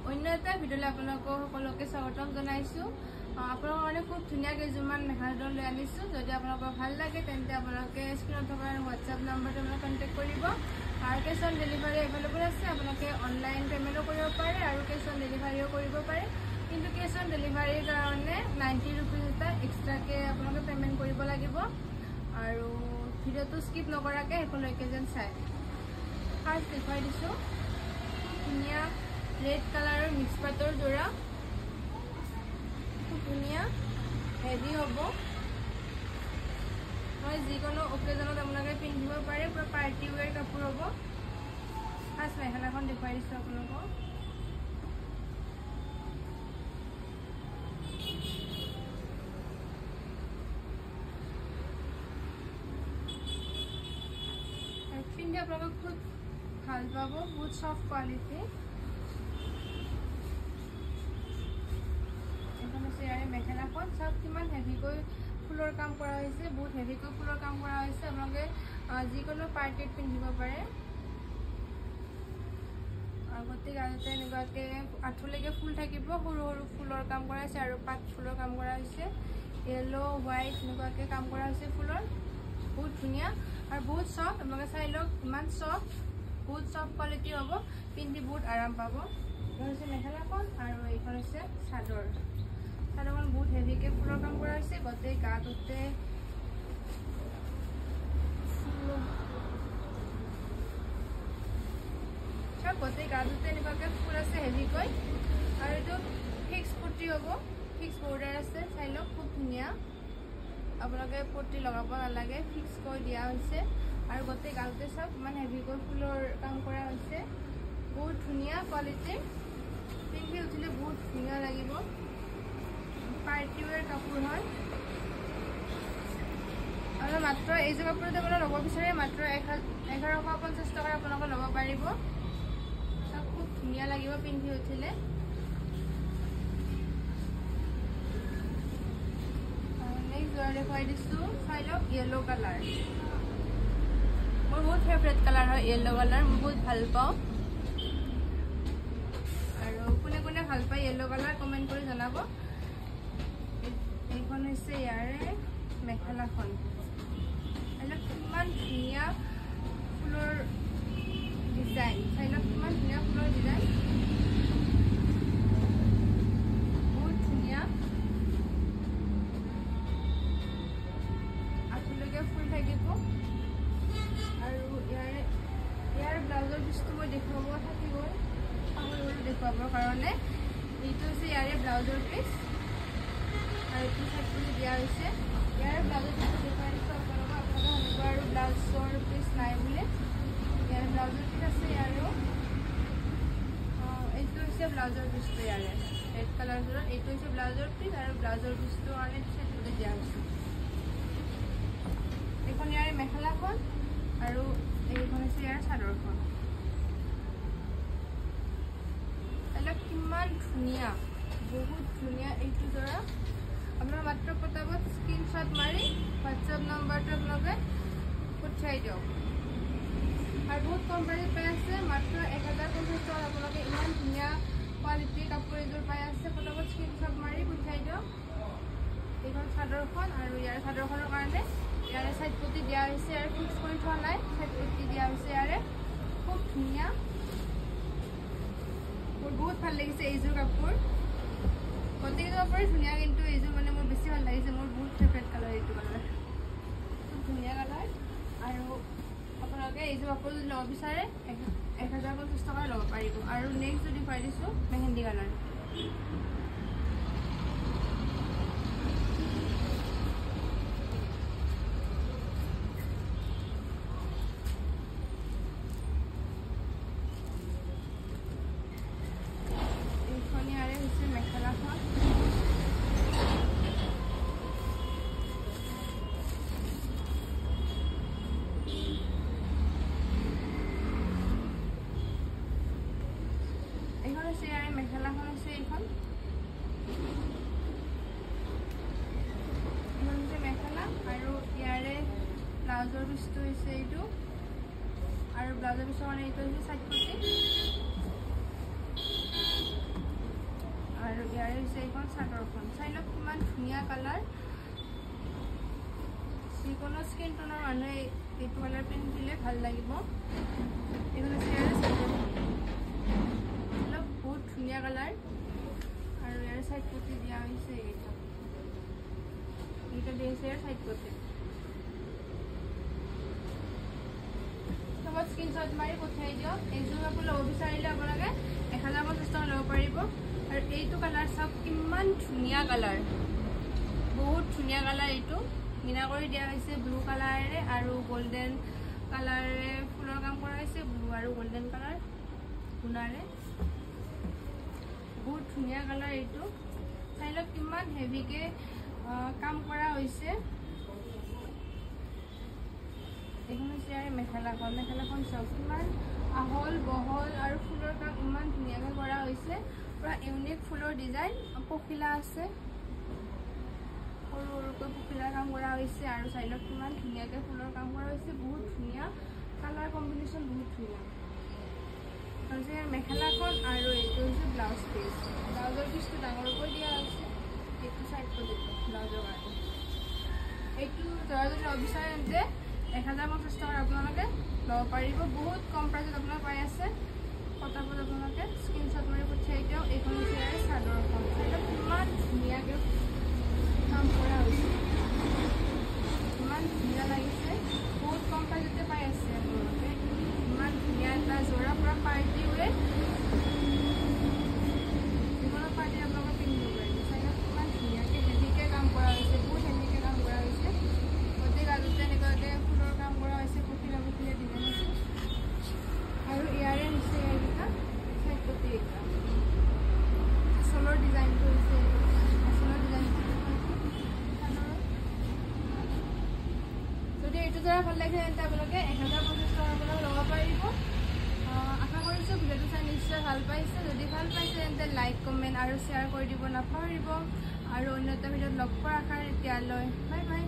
অন্য এটা ভিডিঅ'লৈ আপোনালোকক সকলোকে স্বাগতম জনাইছোঁ। আপোনালোকৰ কাৰণে খুব ধুনীয়া কেইযোৰমান মেখেলা চাদৰ লৈ আনিছোঁ। যদি আপোনালোকৰ ভাল লাগে তেন্তে আপোনালোকে স্ক্ৰীনত থকা হোৱাটছআপ নম্বৰটো আপোনালোকে কণ্টেক্ট কৰিব। আৰু কেছ অন ডেলিভাৰী এভেইলেবল আছে। আপোনালোকে অনলাইন পে'মেণ্টো কৰিব পাৰে আৰু কেছ অন ডেলিভাৰীও কৰিব পাৰে। কিন্তু কেছ অন ডেলিভাৰীৰ কাৰণে 90 ৰুপিজ এটা এক্সট্ৰাকৈ আপোনালোকে পে'মেণ্ট কৰিব লাগিব। আৰু ভিডিঅ'টো স্কিপ নকৰাকৈ শেষলৈকে যেন চাই। ফাৰ্ষ্ট দেখুৱাই দিছোঁ ধুনীয়া ৰেড কালাৰৰ মিক্স পাটৰ যোৰা, খুব ধুনীয়া হেভি হ'ব। মই যিকোনো অকেজনত আপোনালোকে পিন্ধিব পাৰে, পুৰা পাৰ্টি ৱেৰ কাপোৰ হ'ব। ফাৰ্ষ্ট মেখেলাখন দেখুৱাই দিছোঁ আপোনালোকক। পিন্ধি আপোনালোকক খুব ভাল পাব, বহুত সফ্ট কোৱালিটি। এখন আছে ইয়াৰে মেখেলাখন, চাওক কিমান হেভিকৈ ফুলৰ কাম কৰা হৈছে, বহুত হেভিকৈ ফুলৰ কাম কৰা হৈছে। আপোনালোকে যিকোনো পাৰ্টিত পিন্ধিব পাৰে। গোটেই গালতে এনেকুৱাকৈ আঁঠুলৈকে ফুল থাকিব, সৰু সৰু ফুলৰ কাম কৰা হৈছে আৰু পাত ফুলৰ কাম কৰা হৈছে। য়েল্লো হোৱাইট এনেকুৱাকৈ কাম কৰা হৈছে ফুলৰ, বহুত ধুনীয়া আৰু বহুত চফ্ট। আপোনালোকে চাই লওক ইমান চফ্ট, বহুত চফ্ট কোৱালিটি হ'ব, পিন্ধি বহুত আৰাম পাব। এইখন হৈছে মেখেলাখন আৰু এইখন হৈছে চাদৰ। চাদৰখন বহুত হেভিকৈ ফুলৰ কাম কৰা হৈছে, গোটেই গাটোতে চব গোটেই গাটোতে এনেকুৱাকৈ ফুল আছে হেভিকৈ। আৰু এইটো ফিক্স পট্টি হ'ব, ফিক্স বৰ্ডাৰ আছে। চাই লওক খুব ধুনীয়া, আপোনালোকে পট্টি লগাব নালাগে, ফিক্সকৈ দিয়া হৈছে। আৰু গোটেই গালতে চাওক ইমান হেভিকৈ ফুলৰ কাম কৰা হৈছে, বহুত ধুনীয়া কোৱালিটি। পিন্ধি উঠিলে বহুত ধুনীয়া লাগিব, পাৰ্টি ৱেৰ কাপোৰ হয়। আৰু মাত্ৰ এইযোৰ কাপোৰ যদি আপোনালোকে ল'ব বিচাৰে মাত্ৰ 1150 টকাৰ আপোনালোকে ল'ব পাৰিব। চাওক খুব ধুনীয়া লাগিব পিন্ধি উঠিলে। নেক্সট যোৱা দেখুৱাই দিছোঁ, চাই লওক য়েল্লো কালাৰ। মোৰ বহুত ফেভৰেট কালাৰ হয় য়েল্লো কালাৰ, মই বহুত ভাল পাওঁ। আৰু কোনে কোনে ভাল পায় য়েল্লো কালাৰ কমেণ্ট কৰি জনাব। এইখন হৈছে ইয়াৰে মেখেলাখন। চাই কিমান ধুনীয়া ফুলৰ ডিজাইন, চাই লওক কিমান ধুনীয়া ফুলৰ ডিজাইন, বহুত ধুনীয়া। আঁঠুলৈকে ফুল থাকিব। আৰু ইয়াৰ ব্লাউজৰ পিচটো মই দেখুৱাব থাকিবই, পাহৰি দেখুৱাবৰ কাৰণে। এইটো হৈছে ইয়াৰে ব্লাউজৰ পিচ আৰু এইটো চাইড কৰি দিয়া হৈছে। ইয়াৰে ব্লাউজৰ পিচটো দেখুৱাই দিছোঁ আপোনালোকক। আপোনালোকে সেনেকুৱা আৰু ব্লাউজৰ পিচ নাই বুলি, ইয়াৰে ব্লাউজৰ পিচ আছে। ইয়াৰো এইটো হৈছে ব্লাউজৰ পিচটো, ইয়াৰে ৰেড কালাৰযোৰত এইটো হৈছে ব্লাউজৰ পিচ আৰু ব্লাউজৰ পিচটো কাৰণে চাইড কৰি দিয়া হৈছে। এইখন ইয়াৰে মেখেলাখন আৰু এইখন হৈছে ইয়াৰ চাদৰখন। এইবিলাক কিমান ধুনীয়া, বহুত ধুনীয়া এইটো যোৰা। আপোনাৰ মাত্ৰ পটাপট স্ক্ৰীনশ্বট মাৰি হোৱাটছআপ নম্বৰটো আপোনালোকে পঠিয়াই দিয়ক। আৰু বহুত কম প্ৰাইচত পাই আছে, মাত্ৰ 1050 টকাত আপোনালোকে ইমান ধুনীয়া কোৱালিটিৰ কাপোৰ এযোৰ পাই আছে। পটাপট স্ক্ৰীনশ্বট মাৰি পঠিয়াই দিয়ক। এইখন চাদৰখন আৰু ইয়াৰ চাদৰখনৰ কাৰণে ইয়াৰে চাইড পট্টি দিয়া হৈছে, ইয়াৰে ফিক্স কৰি থোৱা নাই, চাইড পট্টি দিয়া হৈছে ইয়াৰে, খুব ধুনীয়া। মোৰ বহুত ভাল লাগিছে এইযোৰ কাপোৰ, গোটেইকেইযোৰ কাপোৰে ধুনীয়া, কিন্তু এইযোৰ মানে মোৰ বেছি ভাল লাগিছে। মোৰ বহুত ফেভৰেট কালাৰ এইটো কালাৰ, খুব ধুনীয়া কালাৰ। আৰু আপোনালোকে এইযোৰ কাপোৰ যদি ল'ব বিচাৰে 1050 টকা ল'ব পাৰিব। আৰু নেক্সট যদি দেখুৱাই দিছোঁ মেহেন্দি কালাৰ। মেখেলাখন এইখন হৈছে ইয়াৰে মেখেলাখন হৈছে এইখন হৈছে মেখেলা আৰু ইয়াৰে ব্লাউজৰ পিচটো হৈছে এইটো আৰু ব্লাউজৰ পিছৰ কাৰণে এইটো হৈছে সাইড পটি। ইয়াৰে হৈছে এইখন চাদৰখন চাই লওক কিমান ধুনীয়া কালাৰ যিকোনো স্কিন টোনৰ মানুহে এইটো কালাৰ পিন্ধিলে ভাল লাগিব এইখন হৈছে ইয়াৰে চাদৰখন বহুত ধুনীয়া কালাৰ আৰু ইয়াৰে সাইড পটি দিয়া হৈছে এইটা দিয়েছে ইয়াৰ সাইড পটি সবত স্ক্ৰিনশট মাৰি পঠাই দিও এইযোৰ আপুনি ল'ব বিচাৰিলে আপোনালোকে 1050 টকা ল'ব পাৰিব আৰু এইটো কালাৰ সব কিমান ধুনীয়া কালাৰ বহুত ধুনীয়া কালাৰ এইটো মিনা কৰি দিয়া হৈছে ব্লু কালাৰে আৰু গোল্ডেন কালাৰে ফুলৰ কাম কৰা হৈছে ব্লু আৰু গোল্ডেন কালাৰ গুণাৰে বহুত ধুনীয়া কালাৰ এইটো চাই লওক কিমান হেভিকে কাম কৰা হৈছে এখন হৈছে ইয়াৰে মেখেলাখন চাওক কিমান আহল বহল আৰু ফুলৰ কাম ইমান ধুনীয়াকৈ কৰা হৈছে পুৰা ইউনিক ফুলৰ ডিজাইন পখিলা আছে সৰু সৰুকৈ পখিলাৰ কাম কৰা হৈছে আৰু চাইলত কিমান ধুনীয়াকৈ ফুলৰ কাম কৰা হৈছে বহুত ধুনীয়া কালাৰ কম্বিনেশ্যন বহুত ধুনীয়া হৈছে ইয়াৰ মেখেলাখন আৰু এইটো হৈছে ব্লাউজ পিচ ব্লাউজৰ পিচটো ডাঙৰকৈ দিয়া হৈছে এইটো চাইড কৰি ব্লাউজৰ কাৰণে এইটো ধৰা যদি ল'ব বিচাৰে তেন্তে 1050 টকাৰ আপোনালোকে ল'ব পাৰিব বহুত কম প্ৰাইচত আপোনালোকে পাই আছে পটাপট আপোনালোকে স্ক্ৰীনশ্বট মাৰি পঠিয়াই দিয়ক এইখন হৈছে ইয়াৰ চাদৰখন চাদৰ কিমান ধুনীয়াকৈ কাম কৰা হৈছে ইমান ধুনীয়া লাগিছে বহুত কম প্ৰাইচতে পাই আছে আপোনালোকে ইমান ধুনীয়া এটা যোৰা পৰা পাৰ্টি ৱেৰ যিকোনো পাৰ্টি আপোনালোকে পিন্ধিব পাৰিব চাদৰ কিমান ধুনীয়াকৈ হেভিকৈ কাম কৰা হৈছে বহুত হেভিকৈ কাম কৰা হৈছে গোটেই গাজতে এনেকুৱাকৈ ফুলৰ কাম কৰা হৈছে পখিলা ডিজাইন আছে আৰু ইয়াৰে হৈছে এইকেইটা চাইড পটি এইকেইটা আচলৰ ডিজাইনটো হৈছে আচলৰ ডিজাইনটো যদি এইটো ধৰা ভাল লাগিছে তেন্তে আপোনালোকে 1050 টকা আপোনালোকে ল'ব পাৰিব আশা কৰিছোঁ ভিডিঅ'টো চাই নিশ্চয় ভাল পাইছে যদি ভাল পাইছে তেন্তে লাইক কমেণ্ট আৰু শ্বেয়াৰ কৰি দিব নাপাহৰিব আৰু অন্য এটা ভিডিঅ'ত লগ পোৱাৰ আশা এতিয়ালৈ বাই বাই